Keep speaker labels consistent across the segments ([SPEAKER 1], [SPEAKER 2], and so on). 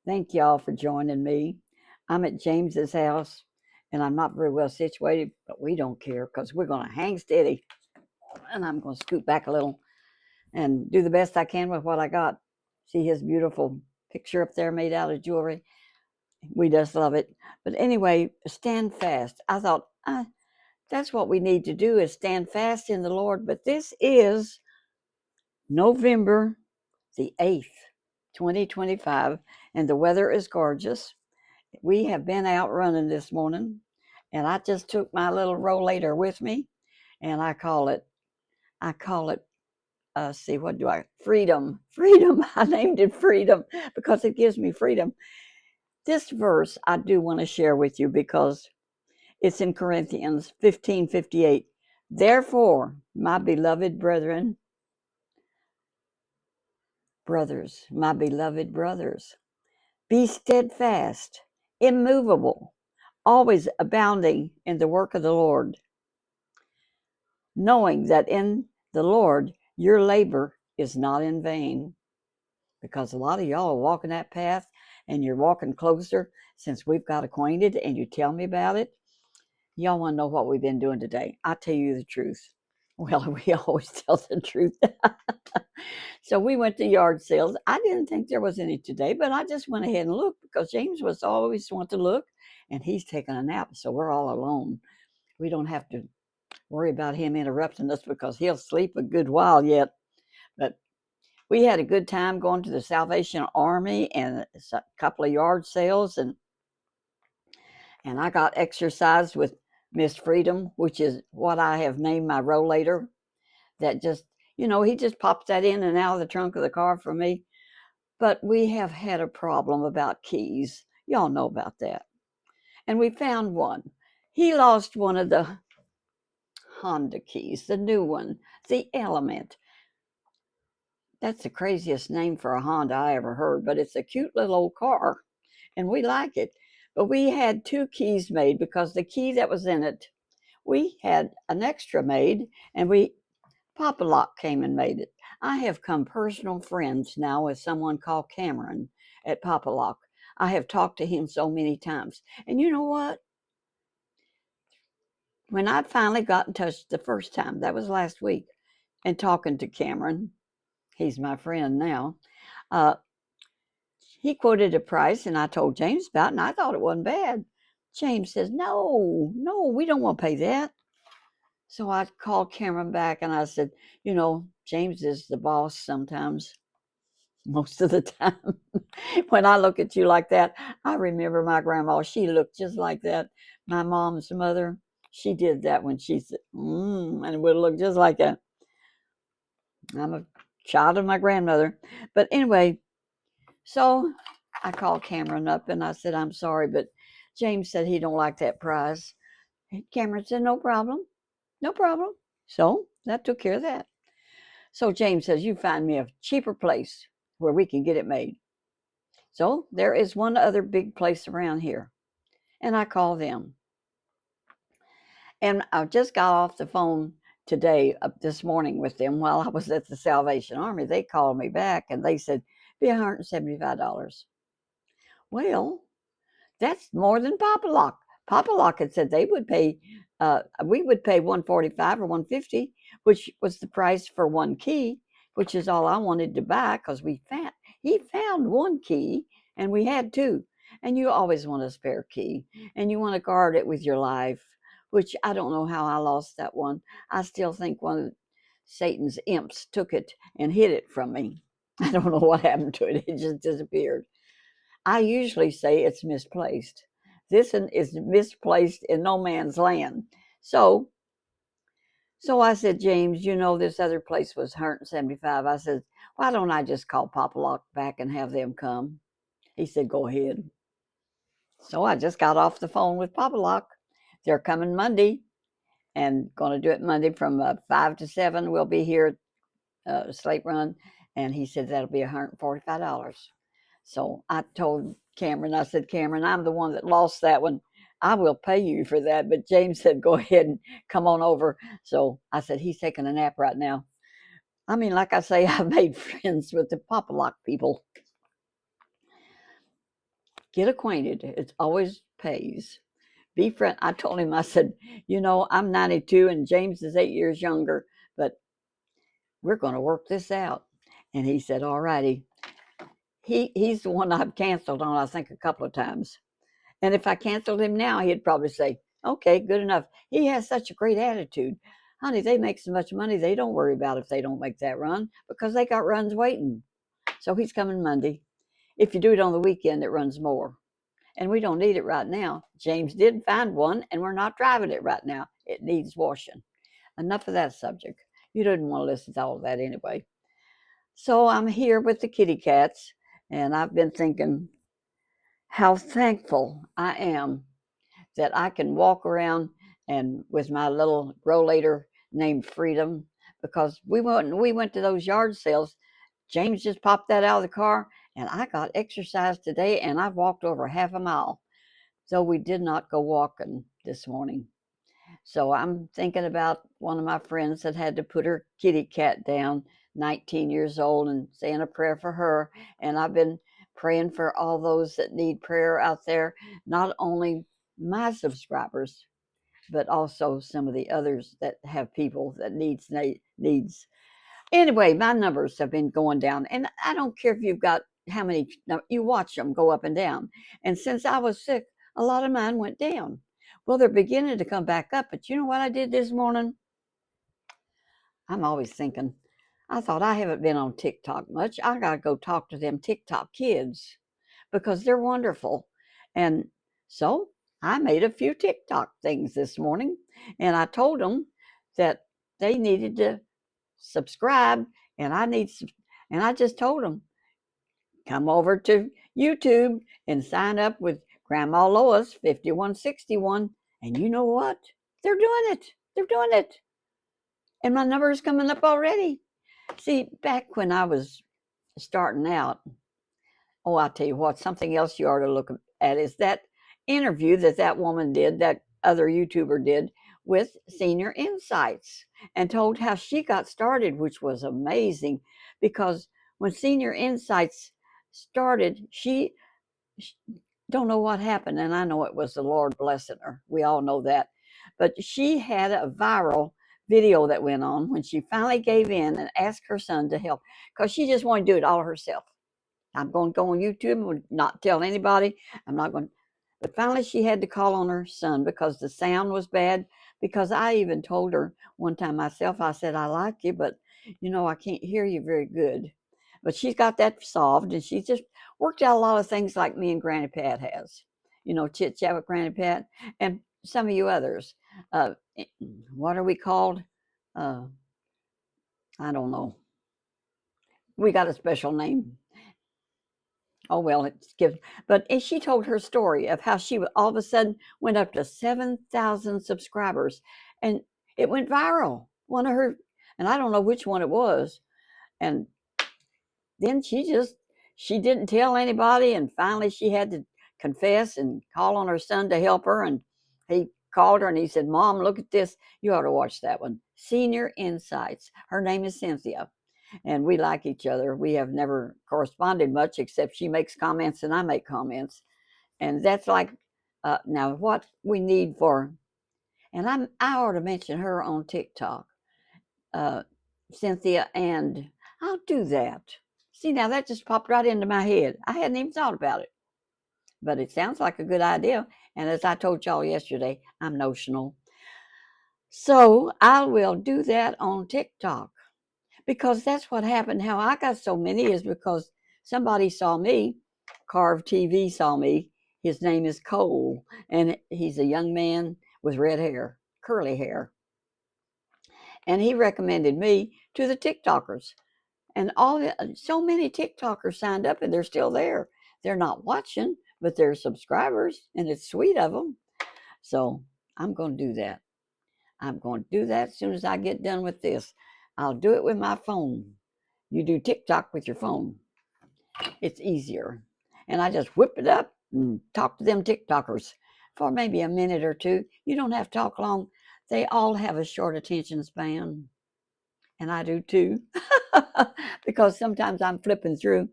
[SPEAKER 1] Thank y'all for joining me. I'm at James's house and I'm not very well situated, but we don't care because we're going to hang steady and I'm going to scoot back a little and do the best I can with what I got. See his beautiful picture up there made out of jewelry. We just love it. But anyway, stand fast. I thought, that's what we need to do is stand fast in the Lord. But this is November the 8th, 2025, and the weather is gorgeous. We have been out running this morning, and I just took my little rollator with me, and I call it, see, what do I, freedom, freedom. I named it freedom because it gives me freedom. This verse I do want to share with you because it's in Corinthians 15:58. Therefore, my beloved my beloved brothers, be steadfast, immovable, always abounding in the work of the Lord, knowing that in the Lord your labor is not in vain. Because a lot of y'all are walking that path and you're walking closer since we've got acquainted and you tell me about it. Y'all want to know what we've been doing today? I'll tell you the truth. Well, we always tell the truth. So we went to yard sales. I didn't think there was any today, but I just went ahead and looked because James was always want to look and he's taking a nap. So we're all alone. We don't have to worry about him interrupting us because he'll sleep a good while yet. But we had a good time going to the Salvation Army and a couple of yard sales, and I got exercise with Miss Freedom, which is what I have named my rollator. That just, he just pops that in and out of the trunk of the car for me. But we have had a problem about keys. Y'all know about that. And we found one. He lost one of the Honda keys, the new one, the Element. That's the craziest name for a Honda I ever heard, but it's a cute little old car and we like it. But we had two keys made because the key that was in it, we had an extra made and Papa Lock came and made it. I have come personal friends now with someone called Cameron at Papa Lock. I have talked to him so many times. And you know what? When I finally got in touch the first time, that was last week, and talking to Cameron, he's my friend now, uh, he quoted a price and I told James about it and I thought it wasn't bad. James says, no, we don't want to pay that. So I called Cameron back and I said, James is the boss sometimes, most of the time. When I look at you like that, I remember my grandma. She looked just like that. My mom's mother, she did that when she said, and it would look just like that. I'm a child of my grandmother. But anyway, so I called Cameron up and I said, I'm sorry, but James said he don't like that price. Cameron said, no problem. No problem. So that took care of that. So James says, you find me a cheaper place where we can get it made. So there is one other big place around here. And I call them. And I just got off the phone today, this morning with them while I was at the Salvation Army. They called me back and they said, be $175. Well, that's more than Papa Lock. Papa Lock had said they would pay, we would pay $145 or $150, which was the price for one key, which is all I wanted to buy because he found one key and we had two. And you always want a spare key and you want to guard it with your life, which I don't know how I lost that one. I still think one of Satan's imps took it and hid it from me. I don't know what happened to it. It just disappeared. I usually say it's misplaced. This is misplaced in no man's land. So I said, James, this other place was 175. I said, why don't I just call Papa Lock back and have them come? He said, go ahead. So I just got off the phone with Papa Lock. They're coming Monday and going to do it Monday from 5 to 7. We'll be here at Slate Run. And he said that'll be $145. So I told Cameron, I said, Cameron, I'm the one that lost that one. I will pay you for that. But James said, go ahead and come on over. So I said, he's taking a nap right now. I mean, like I say, I've made friends with the Papa Lock people. Get acquainted. It always pays. Be friend. I told him, I said, I'm 92 and James is 8 years younger, but we're going to work this out. And he said, all righty. He's the one I've canceled on, I think, a couple of times. And if I canceled him now, he'd probably say, okay, good enough. He has such a great attitude. Honey, they make so much money, they don't worry about if they don't make that run because they got runs waiting. So he's coming Monday. If you do it on the weekend, it runs more. And we don't need it right now. James did find one, and we're not driving it right now. It needs washing. Enough of that subject. You didn't want to listen to all of that anyway. So I'm here with the kitty cats, and I've been thinking how thankful I am that I can walk around and with my little rollator named Freedom, because we went to those yard sales. James just popped that out of the car, and I got exercise today, and I've walked over half a mile. So we did not go walking this morning. So I'm thinking about one of my friends that had to put her kitty cat down, 19 years old, and saying a prayer for her. And I've been praying for all those that need prayer out there, not only my subscribers, but also some of the others that have people that needs. Anyway, my numbers have been going down, and I don't care if you've got how many, you watch them go up and down. And since I was sick, a lot of mine went down. Well, they're beginning to come back up, but you know what I did this morning? I'm always thinking, I thought I haven't been on TikTok much. I got to go talk to them TikTok kids because they're wonderful. And so I made a few TikTok things this morning, and I told them that they needed to subscribe, and I just told them, come over to YouTube and sign up with Grandma Lois 5161. And you know what? They're doing it. They're doing it. And my number is coming up already. See, back when I was starting out, oh, I'll tell you what, something else you ought to look at is that interview that woman did, that other YouTuber did with Senior Insights, and told how she got started, which was amazing because when Senior Insights started, she don't know what happened, and I know it was the Lord blessing her. We all know that. But she had a viral video that went on when she finally gave in and asked her son to help because she just wanted to do it all herself. I'm going to go on YouTube and not tell anybody. I'm not going to. But finally, she had to call on her son because the sound was bad. Because I even told her one time myself, I said, I like you, but I can't hear you very good. But she's got that solved, and she's just worked out a lot of things like me and Granny Pat has. Chit chat with Granny Pat and some of you others. Uh, what are we called? Uh, I don't know. We got a special name. Oh well, it's given. But she told her story of how she all of a sudden went up to 7,000 subscribers, and it went viral. One of her, and I don't know which one it was, and then she didn't tell anybody, and finally she had to confess and call on her son to help her, and he called her and he said, "Mom, look at this. You ought to watch that one. Senior Insights." Her name is Cynthia, and we like each other. We have never corresponded much except she makes comments and I make comments. And that's like, now what we need for, and I ought to mention her on TikTok, uh, Cynthia, and I'll do that. See, now that just popped right into my head. I hadn't even thought about it, but it sounds like a good idea. And as I told y'all yesterday, I'm notional. So I will do that on TikTok. Because that's what happened. How I got so many is because somebody saw me, Carve TV saw me. His name is Cole, and he's a young man with red hair, curly hair. And he recommended me to the TikTokers. And so many TikTokers signed up, and they're still there. They're not watching, but they're subscribers, and it's sweet of them. So I'm going to do that. I'm going to do that as soon as I get done with this. I'll do it with my phone. You do TikTok with your phone. It's easier. And I just whip it up and talk to them TikTokers for maybe a minute or two. You don't have to talk long. They all have a short attention span. And I do too. Because sometimes I'm flipping through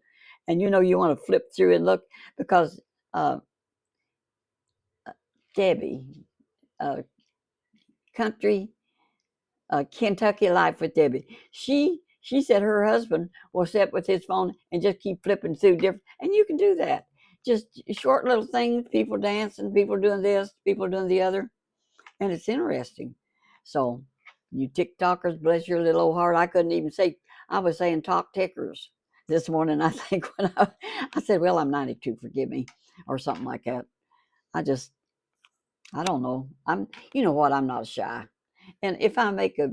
[SPEAKER 1] and you want to flip through and look because uh, Debbie, uh, country Kentucky Life with Debbie. She said her husband will sit with his phone and just keep flipping through different, and you can do that. Just short little things, people dancing, people doing this, people doing the other, and it's interesting. So, you TikTokers, bless your little old heart. I couldn't even say. I was saying talk tickers this morning. I think when I said, "Well, I'm 92, forgive me," or something like that. I just, I don't know. You know what? I'm not shy, and if I make a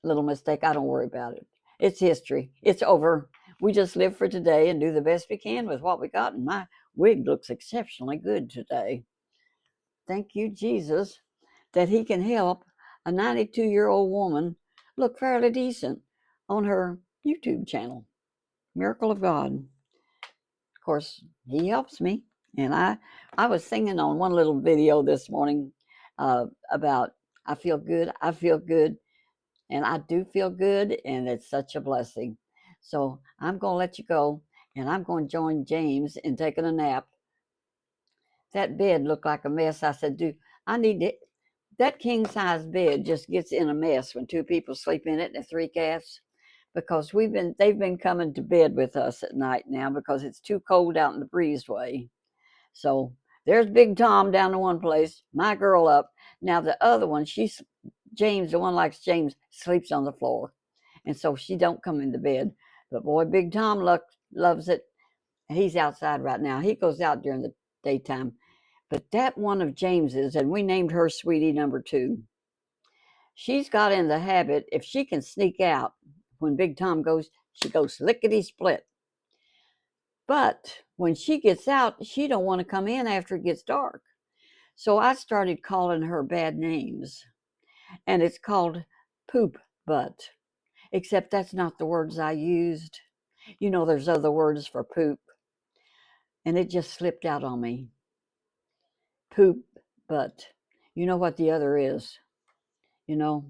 [SPEAKER 1] little mistake, I don't worry about it. It's history. It's over. We just live for today and do the best we can with what we got. And my wig looks exceptionally good today. Thank you, Jesus, that He can help a 92-year-old woman look fairly decent on her YouTube channel. Miracle of God. Of course, He helps me. And I was singing on one little video this morning about I feel good, I feel good. And I do feel good, and it's such a blessing. So I'm going to let you go, and I'm going to join James in taking a nap. That bed looked like a mess. I said, dude, I need it. That king-size bed just gets in a mess when two people sleep in it and three cats, because they've been coming to bed with us at night now because it's too cold out in the breezeway. So there's Big Tom down in one place, my girl up. Now the other one, James, the one likes James, sleeps on the floor. And so she don't come into bed. But boy, Big Tom loves it. He's outside right now. He goes out during the daytime. But that one of James's, and we named her Sweetie number 2, she's got in the habit, if she can sneak out, when Big Tom goes, she goes lickety-split. But when she gets out, she don't want to come in after it gets dark. So I started calling her bad names. And it's called poop butt. Except that's not the words I used. You know, there's other words for poop. And it just slipped out on me. Poop butt. You know what the other is, you know?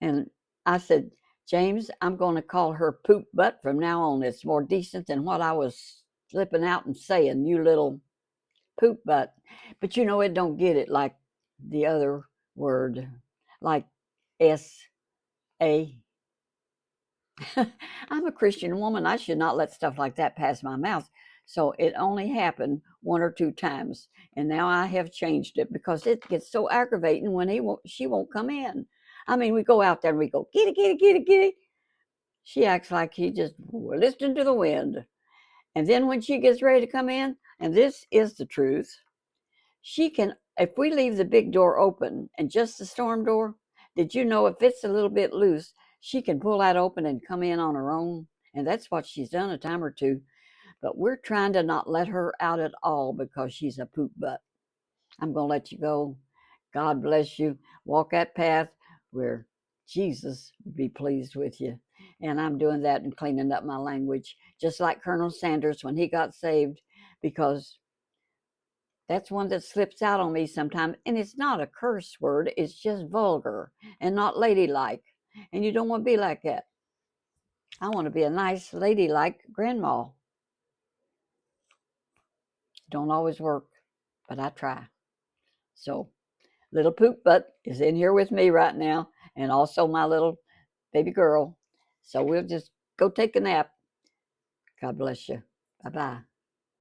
[SPEAKER 1] And I said, James, I'm going to call her poop butt from now on. It's more decent than what I was slipping out and saying, you little poop butt. But you know, it don't get it like the other word, like S-A. I'm a Christian woman. I should not let stuff like that pass my mouth. So it only happened 1 or 2 times. And now I have changed it because it gets so aggravating when she won't come in. I mean, we go out there and we go, get it, get it, get it, get it. She acts like he just listening to the wind. And then when she gets ready to come in, and this is the truth, she can, if we leave the big door open and just the storm door, did you know if it's a little bit loose, she can pull that open and come in on her own? And that's what she's done a time or two. But we're trying to not let her out at all because she's a poop butt. I'm going to let you go. God bless you. Walk that path where Jesus would be pleased with you. And I'm doing that and cleaning up my language, just like Colonel Sanders when he got saved, because that's one that slips out on me sometimes. And it's not a curse word. It's just vulgar and not ladylike. And you don't want to be like that. I want to be a nice ladylike grandma. Don't always work, but I try. So little poop butt is in here with me right now, and also my little baby girl. So we'll just go take a nap. God bless you. Bye-bye.